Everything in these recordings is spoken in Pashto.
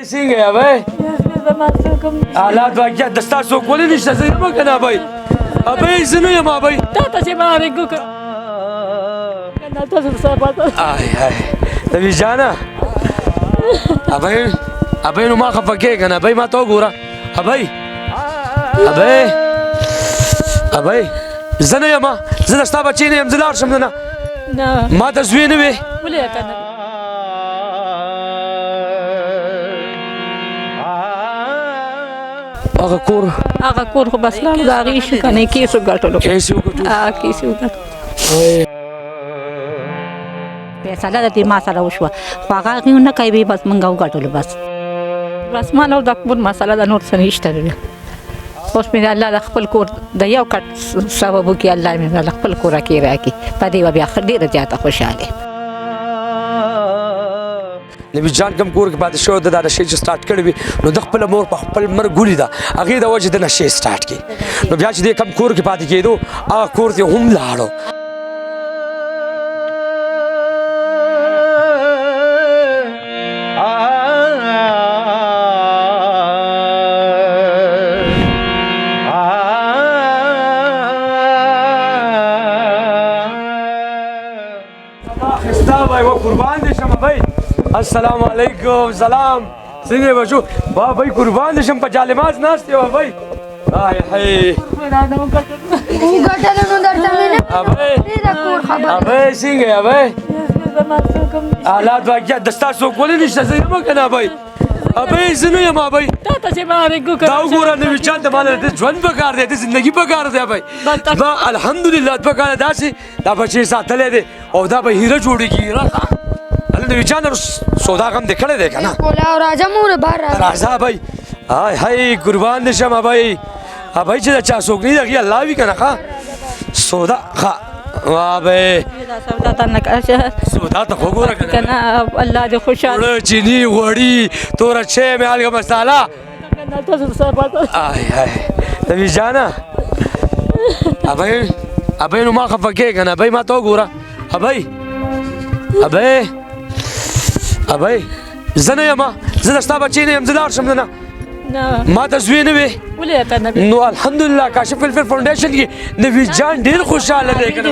ابای څنګه یې ابای حالات واقعیت د ستاسو کولی نشته زه یم که نه ابای ابای زه نه یم ابای نبي جانا ابای نو ما خفه کېږه نه ابای ما ته وګوره ابای زه نه یم زه د ستا بچی نه یم زه لاړ شم نه ما ته زوی نه وې هغه کور خو بس لاړو د هغې شو که نه کیس وګټلو کیس وګټلو فیصله د دې ما سره وشوه خو هغه هغې ونه کوي بس موږ وګټلو بس ما نور د کور مسله ده نور څه نشته اوس مې الله د خپل کور د یو کټ سبب وکړي الله مې د خپل کوره کې راکړي په دې به بیا ډېره زیاته خوشحاله نبي جان کوم کور کې پاتې شوی د دا نشې چې سټارټ کړی وي نو د خپله مور په خپل مرګ ګولې ده هغې د وجې د نشې سټارټ کړي نو بیا چې دې کوم کور کې پاتې کېدو هغه کور ته هم لاړو قربان دې شم بھائی السلام علیکم سلام څنګه بچو بھائی قربان دې شم په جالماز ناست یو بھائی هاي ابای څنګه ابای حالات واقعیت د ستاسو کولی نشته زه یم که نه ابای ابای زه نه یم ابای دا وګوره نوي جان د ماله د ژوند پکار دی د زندګي پکار دی ابای دا الحمدلله پکار داسې دا بچی ساتلی دی او دا به هیره جوړېږي هیره نوي جان سودا غم دې کړی دی که نه راځه ابای هاي قربان دې شم ابای چې د چا څوک نه دي هغې الله وي که نه ښه سودا ښه ابای سودا ته خو ګوره که نه الله دې خوشحاله چیني غوړي توره چای مې هلکه مساله نبي جانه ابای نو ما خفه کېږه نه ابای ما ته وګوره ابای زه نه یم زه د ستا بچی نه یم زه لاړ شم نه ما ته زوی نه وې نو الحمدلله کاشف ویلفیر فاونډیشن کې نوي جان ډېر خوشحاله دی که نه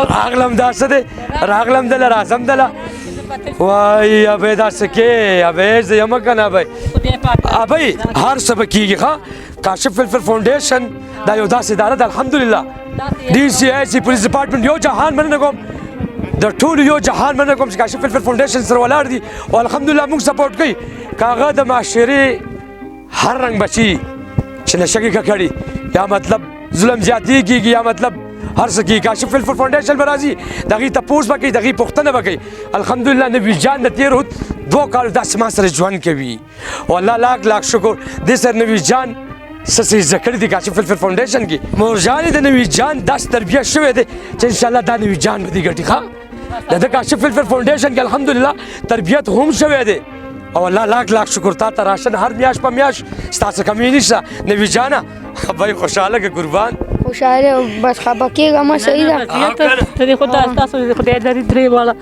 راغلم دا څه دی راغلم دله راځم دله وای ابای دا څه کې ابای زه یم که نه ابای هر څه به کېږي ښه کاشف ویلفیر فاونډیشن دا یو داسې اداره ده الحمدلله DCIC پولیس ډپارټمنټ یو جهان مننه کوم د ټولو یو جهان مننه کوم چې کاشف ویلفیر فاونډیشن سره ولاړ دي او الحمدلله موږ سپورټ کوي که هغه د معاشرې هر رنګ بچي چې نشه کې ککړي یا مطلب ظلم زیاتې کېږي یا مطلب هر څه کېږي کاشف ویلفیر فاونډیشن به راځي د هغې تپوس به کوي د هغې پوښتنه به کوي الحمدلله نبي جان د تېرو 2 کالو داسې ما سره ژوند کوي او الله لاک شکر دې سره نبي جان څه څه زده کړي دي کاشف ویلفیر فاونډیشن کې مورجانې د نوي جان داسې تربیه شوی دی چې انشاءالله دا نوي جان به دې ګټي ښه د کاشف ویلفیر فاونډیشن کې الحمدلله تربیت هم شوی دی او الله لاک شکر تا ته راشن هر میاشت په میاشت ستاسو کمی نشته نوي جانه بھائی خوشحاله که قربان خوشحاله بس خفه کېږه مه صحیح ده خدای لري درې واړه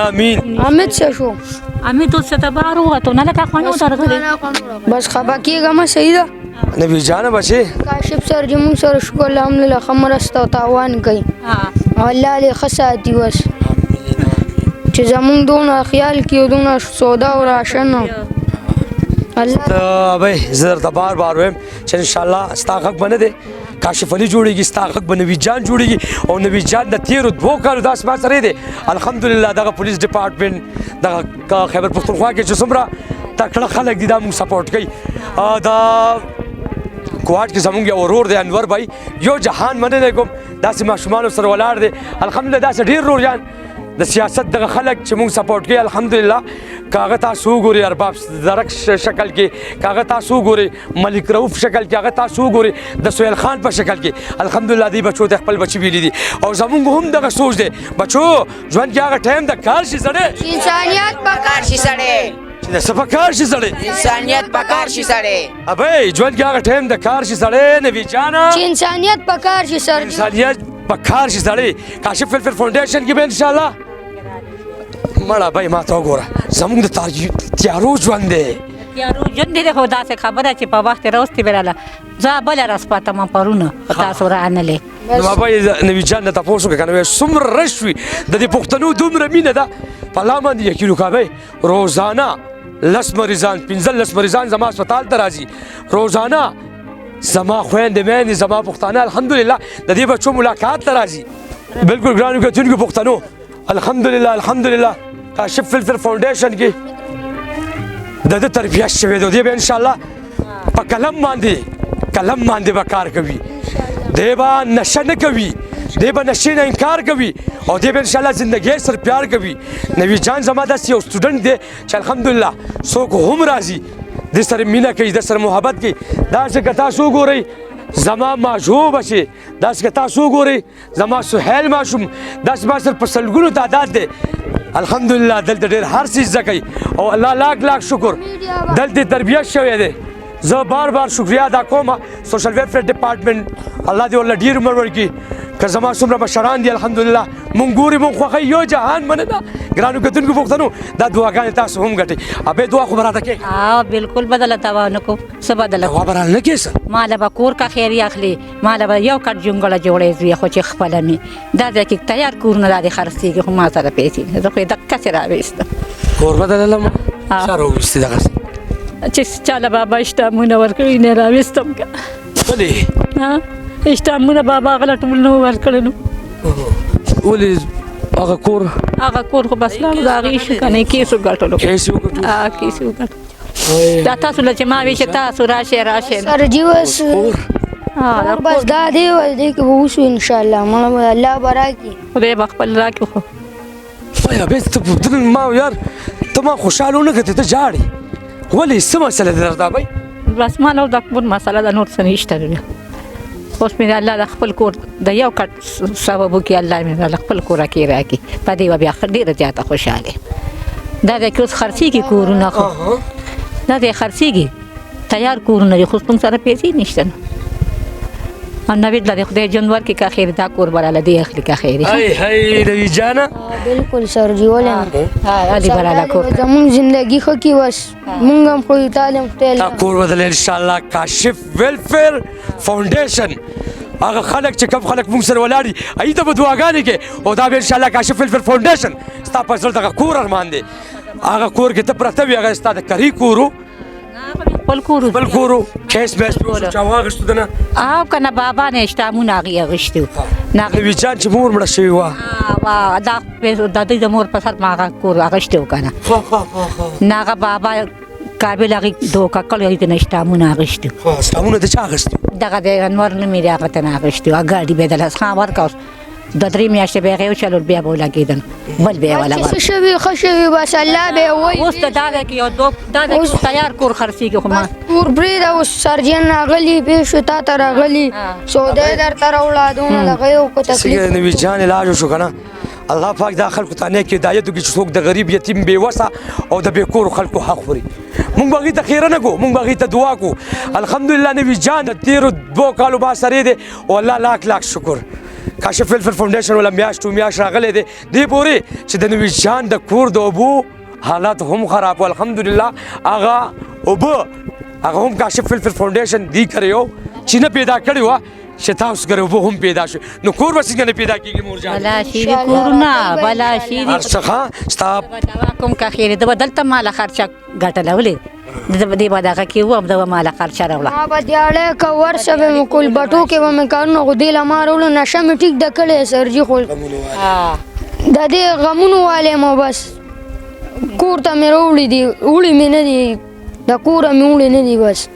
امین حمید څه شو حمید اوس ته بهر ووتو نه لکه خوند ودرغلی بس خفه کېږه مه صحیح ده نبي جانه بچې کاشف سر چې موږ سره شکر الحمدلله ښه مرسته او تاوان کوي او الله دې ښه ساتي بس چې زمونږ دونه خیال کړي دونه سودا او راشن ابای زه درته بار وایم چې انشاءالله ستا غږ به نه دی کاشف علي جوړېږي ستا غږ به نوي جان جوړېږي او نوي جان د تېرو 2 کالو داسې ما سره دی الحمدلله دغه پولیس ډپارټمنټ دغه خیبر پښتونخوا کې چې څومره تکړه خلک دي دا موږ سپورټ کوي دا کوهاټ کې زمونږ یو ورور دی انور بھائی یو جهان مننه کوم داسې ماشومانو سره ولاړ دی الحمدلله داسې ډېر روریان د سیاست دغه خلک چې موږ سپورټ کوي الحمدلله که هغه تاسو وګورئ ارباب زرک شکل کې که هغه تاسو وګورئ ملک رؤف شکل کې هغه تاسو وګورئ د سهیل خان په شکل کې الحمدلله دې بچو ته خپل بچي ویلي دي او زمونږ هم دغه سوچ دی بچو ژوند کې هغه ټایم د کار شي سړی انسانیت پکار شي سړی چې څه په کار شي سړی انسانیت پکار شي سړی ابای ژوند کې هغه ټایم د کار شي سړی نوي جانه چې انسانیت پکار شي سړی انسانیت په کار شي سړی کاشف ویلفیر فاونډیشن کې به انشاءالله مړه بای ما ته وګوره زموږ د تیارو ژوند دی یارو ژوند دی خو داسې خبره چې په وخت راوستې براله زه بله ورځ پاته ما پرونه په تاسو رانلې نو بابا یې نوي جان نه تپوس وکړه که نه وایي څومره رش وي د دې پښتنو دومره مینه ده په الله باندې یقین وکړه بی روزانه 10 مریضان 15 مریضان زما هسپتال ته راځي روزانه زما خویندې میندې زما پښتانه الحمدلله د دې بچو ملاقات ته راځي بالکل ګرانو کتونکو پښتنو الحمدلله کاشف فلفل فاونډیشن کې د دې تربیه شوې ده دی به ان شاء الله په قلم باندې به کار کوي دی به نشه نه کوي دی به نشې نه انکار کوي او دی به ان شاء الله زندګۍ سره پیار کوي نوي جان زما داسې یو سټوډنټ دی چې الحمدلله څوک هم راځي د سره مینه کوي د سره محبت کوي داسې که تاسو وګورئ زما ماشوم بچې داسې که تاسو وګورئ زما سهیل ماشوم داسې ما سره په سلګونو تعداد دی الحمدلله دلته ډېر هر څه زده کوي او الله لاک شکر دلته تربیت شوی دی زه بار شکریه ادا کوم سوشل ویلفیر ډپارټمنټ الله دې ورله ډېر عمر ورکړي که زما څومره مشران دي الحمدلله مونږ ګوري مونږ خوښوي یو جهان مننه ګرانو کتونکو پښتنو دا دعاګانې تاسو هم ګټئ ابې دعا خو به راته کوې بالکل بدله تاوانه کو څه بدله دعا به رانه نه کوې څه ماله به کور کا خیري اخلي ماله به یو کټ جونګړه جوړې زوی خو چې خپله مې دا ځای کې تیار کورونه دا دې خرڅېږي خو ما سره پیسې زه خو یې دقسې راویستم کور بدللم چا راوویستې دغسې چې چاله بابا اشتامونه ورکړي نه راویستم که ولې اشتامونه بابا هغه له ټول نه ورکړی نو ولې هغه کور خو بس لاړو د هغې شو که نه کیس وګټلو کیس وګټلو دا تاسو له چې ما وی چې تاسو راشئ سرجي وس بس دا دی دې کې به وشو انشاءالله مړه به الله به راکړي خدای به خپل راکړي خو وایه بې ته ما یار ته ما خوشحاله ونه کړې ته جاړې ولې څه مسله ده درته بی بس ما نو د کور مسله ده نور څه نشته بیا اوس مې الله د خپل کور د یو کټ سبب وکړي الله مې د خپل کور کې راکړي په دې به بیا ډېره زیاته خوشحاله دا دی که اوس خرڅېږي کورونه خو دا دی خرڅېږي تیار کورونه دي خو موږ سره پیسې نشته نو او نوید له خدای ژوند ورکړي که خیر دا کور به راله دی اخلي که خیر هی نوي جانه بالکل سرجي ولې علي به راله کور زموږ زندګي ښه کړي بس موږ هم خو تعلیم دا کور بدل انشاءالله کاشف ویلفیر فاونډیشن هغه خلک چې کوم خلک موږ سره ولاړ دي هغوی ته به دعاګانې کوې او دا به انشاءالله کاشف ویلفیر فاونډیشن ستا په زړه دغه کور ارمان دی هغه کور کې ته پرته وي هغه ستا د کري کور و خپل کور و کیس میس پې چا واغېستو ده نه او که نه بابا نه اشتامونه هغې اخېستي وو نوي جان چې مور مړه شوې وه دا د دوی د مور په سر ما هغه کور اخېستی وو که نه نه هغه بابا کابل هغې دوکه کړی هغې ته نه اشتامونه اخېستي وو اشتامونه د چا اخېستي دغه د انور نومې دی هغه ته نه اخېستي وو ګاډي به یې د لس خان ورکړه 2-3 میاشتې به یې هغې وچلول بیا به ولګېدل بل به یې ولا ښه شوي بس الله به یې وایي اوس ته دا ده کې یو دا ده کې تیار کور خرڅېږي خو ما کور پرېږده اوس سرجن راغلي پیښو تا ته راغلي سودا یې درته راوړه دونه دغه یې وکړه تکلیف نوي جان علاج وشو که نه الله پاک دا خلکو ته نیک هدایت وکړي چې څوک د غریب یتیم بېوسه او د بېکورو خلکو حق خوري مونږ به هغوی ته خیره نه کوو مونږ به هغوی ته دعا کوو الحمدلله نوي جان د تېرو 2 کالو بعد سره دی او الله لاک شکر کاشف ویلفیر فاونډیشن ولا میاشت راغلی دی دې پورې چې د نوي جان د کور د اوبو حالات هم خراب و الحمدلله هغه اوبه هغه هم کاشف ویلفیر فاونډیشن دی کړی و چې نه پیدا کړې وه چې تاسو ګره اوبه هم پیدا شو نو کور به څنګه نه پیدا کېږي مور جان بلا شیري کورونه بلا شیري هر څه ښه ستا دوا کوم که خیر ده به دلته ماله خرچه ګټله ولې دې به دغه کې وم ده به ماله خرچه راوړه ما به دیاړی که ورشه به مې کول بټو کې به مې کارونه خو دې له ما راوړو نشه مې ټیک ده کړې سرجي خو د دې غمونو والی مو بس کور ته مې راوړي دي وړي مې نه دي د کوره مې وړي نه دي بس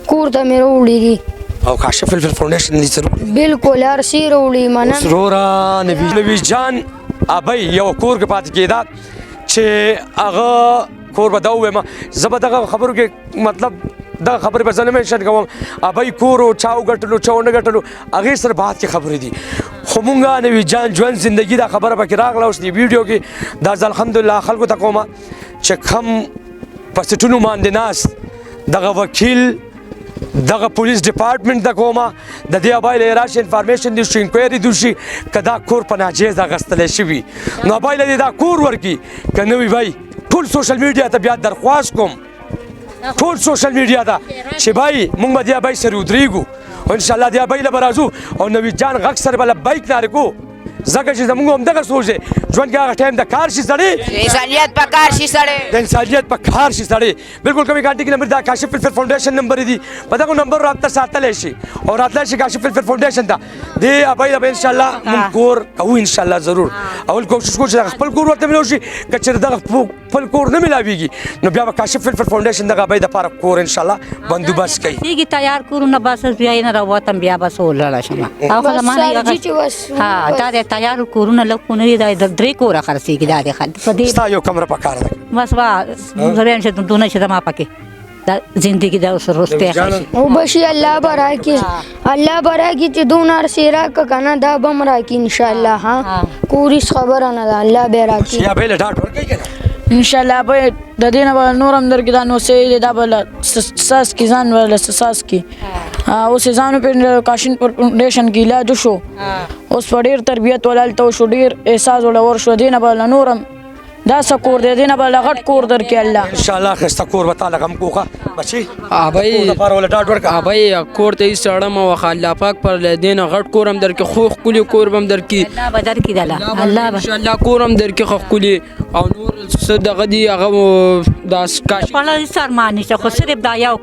کور ته مې راوړي دي او کاشف ویلفیر فاونډیشن دې ضرور بالکل هر شي راوړي مننه اوس وروره نوي جان ابۍ یو کور کې پاتې کېده چې هغه کور به دا ووایم زه به دغه خبرو کې مطلب دغه خبرې به زه نه مینشن کوم ابۍ کور و چا وګټلو چا ونه ګټلو هغې سره بعد کې خبرې دي خو مونږ نوي جان ژوند زندګي دا خبره پکې راغله اوس دې ویډیو کې دا زه الحمدلله خلکو ته کومه چې کم په سټونو باندې ناست دغه وکیل دغه پولیس ډپارټمنټ ته کومه د دې ابای له راشي انفارمیشن دي شي انکوایري دي شي کدا کور په ناجیز اغستل شي نو ابای له دا کور ورکی کنه وی بھائی ټول سوشل میډیا ته بیا درخواست کوم ټول سوشل میډیا ته چې بھائی مونږ به دې ابای سره ودرېږو او ان شاء الله دې ابای له برازو او نوی جان غږ سره بل بایک ناره کو زګه چې زمونږ هم دغه سوچ دی ژوند کې هغه ټایم د کار شي سړی انسانیت په کار شي سړی د انسانیت په کار شي سړی بالکل کمی کانټیکټ نمبر دا کاشف فلفل فاونډیشن نمبر دی په دغه نمبر رابطه ساتلی شي او راتلی شي کاشف فلفل فاونډیشن ته دې ابای به ان شاء الله مونږ کور کوو ان شاء الله ضرور اول کوشش کوو چې دغه خپل کور ورته ملو شي که چېرې دغه خپل کور نه ملاویږي نو بیا به کاشف فلفل فاونډیشن دغه ابای دپاره کور ان شاء الله بندوبست کوي کېږي تیار کورونه بس بیا یې نه راووتم بیا بس ولاړه شم او خو زما نه سرجي چې بس ها دا د تیار کورونه لږ خو نه دي دا د درې کوره خرڅېږي دا د خلک په دې ستا یو کمره پکار ده بس زه وایم چې دونه چې زما پکې دا زندگی دا اوس وروستی او بشي الله براکی الله براکی چې دون ارسی راکه کنه دا بم راکی ان شاء الله ها کوریس خبره نه ده الله به راکی یا به له ډاټ ورکوي کنه ان شاء الله به د دې نه به نورم درګې دا نو سه دا بل ساس کی ځان ول ساس کی او سه ځانو په کاشن فاونډیشن کې علاج شو اوس په ډیر تربیت ولالته شو ډیر احساس ولور شو دینه بل نورم دا سکور دینه بل غټ کور درکې الله ان شاء الله خسته کور وتا لغم کوخه بچي ابای د پاره ول ډاټ ورکا ابای کور ته سړم او الله پاک پر لدین غټ کورم درکې خو خولي کور بم درکې الله بدر کې دلا الله ان شاء الله کورم درکې خو خولي او نور صدقه دی هغه داس کاش په لاره سرمانه چې خو صرف دا یو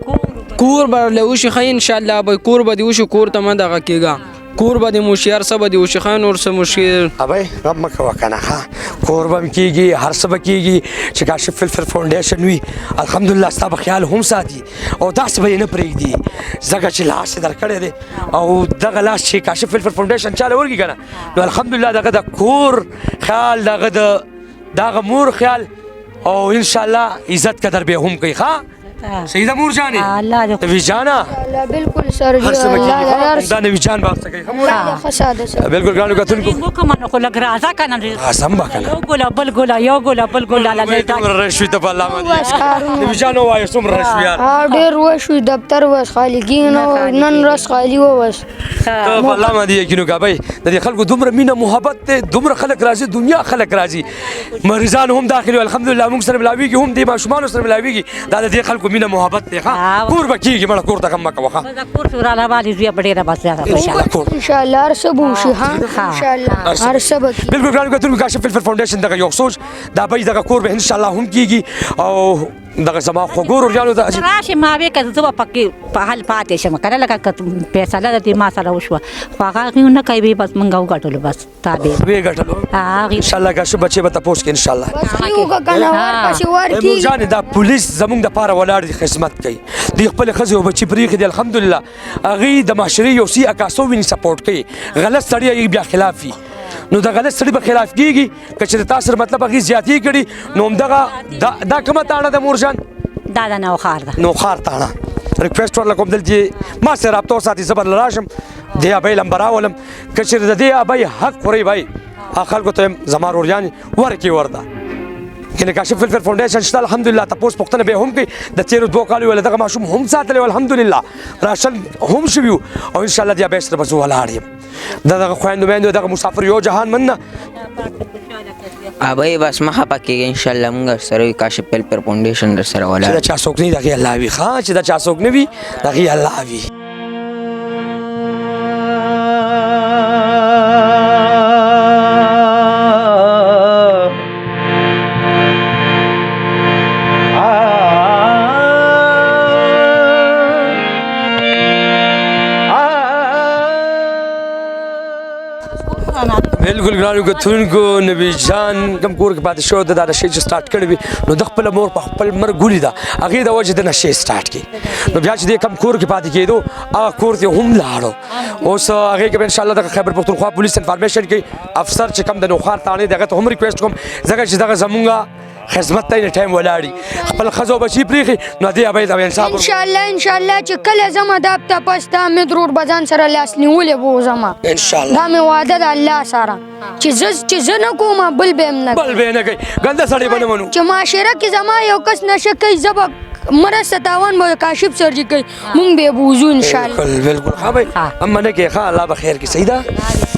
کور بر له وشي خې ان شاء الله به کور به دی وشي کور ته من دغه کېګا کور به دی مشيار سبا دی وشي خان اور سم مشير ابای غم مکه وکنه ها کور بم کیږي هر څه کیږي چې کاشف فلفل فاونډیشن وی الحمدلله ستاسو خیال هم ساتي او تاسو به نه پرېږدي زګه چې لاس درکړې دي او دغه لاس چې کاشف فلفل فاونډیشن چاله ورګي کنه نو الحمدلله دغه د کور خیال دغه مور خیال او ان شاء الله عزت قدر به هم کوي ها سیده مور جانې الله دې وی جانا الله بالکل سرجي هر څه الله کیږي دا نوی جان باسته کوي خساده سره بالکل ګرانو کتونکو وکم نو خو لګ راځه کنه سم بکنه یو ګل بل ګل یو ګل بل ګل الله دې څومره رشوي ته په الله بس باندې کارونه نبی جانو وایي څومره رشوي یار ډېر وشو دفتر وس خالی کینو نن رس خالی وس ته په الله باندې یقین وکړه بھائی د دې خلکو دومره مینه محبت ته دومره خلک راځي دنیا خلک راځي مریضان هم داخلي الحمدلله موږ سره ملاويږي هم د ماشومان سره ملاويږي دا د دې خلکو مینه محبت ته کور بکیږي مړه کور ته کم کوه دا کور سره لا باندې زیه ډېره بس زیاده ان شاء الله هر څه بوشي ها ان شاء الله هر څه به بالکل ګرانو کتونکو کاشف فلفل فاونډیشن دغه یو سوچ دا به دغه کور به ان شاء الله هم کیږي او دغه زما خو ګورو ورجانو ته راشي ما به که زه پکې په حال پاتې شم کنه لکه فیصله د ما سره وشوه خو هغه نه کوي بس منګه وګټلو بس تابع وی ګټلو هغه ان شاء الله کاشف بچي به تاسو کې ان شاء الله بس یو کنه ور پسې ور مور کی جان دا پولیس زمونږ د پاره ولاړ دي خدمت کوي دی خپل خزي او بچي پریخ دي الحمدلله اغه د معاشري یو سی اکاسو وین سپورټ کوي غلط سړی بیا خلافي نو د غلط سړي په خلاف کیږي که چې تاسو مطلب هغه زیاتی کړي نو دغه دا کومه تاڼه د مورجان دا نو خار ده نو خار تاڼه ریکویسټ ورلکم دلته ما سره رابطه ساتي زبر لراشم دی ابي لمبر اولم که چې د دې ابي حق خوري بھائی خلکو ته زما ورجان ورکی ورده کنه کاشف فلفل فاونډیشن شته الحمدلله تاسو پختنه به هم کوي د تیر دوه کالو ول دغه ماشوم هم ساتل الحمدلله راشن هم شویو او ان شاء الله دی به سره بزو ولاړ دغه خويندو مېندو دغه مسافر یو جهان مننه ابای بس مخه پکې ان شاء الله موږ سره کاشف فلفل فاونډیشن در سره ولا چې دا چا څوک نه دغه الله وی ښا چې دا چا څوک نه وی دغه الله وی بالکل ګرانو کتونکو نبی جان کم کور کې پاتې شو د نشې چې سٹارټ کړی وي نو د خپل مور په خپل مر ګولې ده هغه د وجه د نشې سٹارټ کی نو بیا چې د کم کور کې پاتې کېدو هغه کور ته هم لاړو اوس هغه کې ان شاء الله د خیبر پختونخوا پولیس انفارمیشن کې افسر چې کم د نوخار تانه دغه ته هم ریکویسټ کوم ځکه چې دغه زمونږه خدمت ته ټایم ولاړی خپل خزو بچی پریخي نو دی ابي دا انصاف ان شاء الله چې کله زما د اپ پستا مې ضرور بزان سره لاس نیولې بو زما ان شاء الله دا مې وعده د الله سره چې زه نه کوم بل به نه بل به نه کوي ګنده سړی بنه منو چې معاشره کې زما یو کس نشه کوي زبق مرسته تاوان به کاشف سرجي کوي مونږ به بوزو ان شاء الله بالکل بالکل ها بھائی हाँ। हम मने के हाँ अल्लाह बखैर की सही दा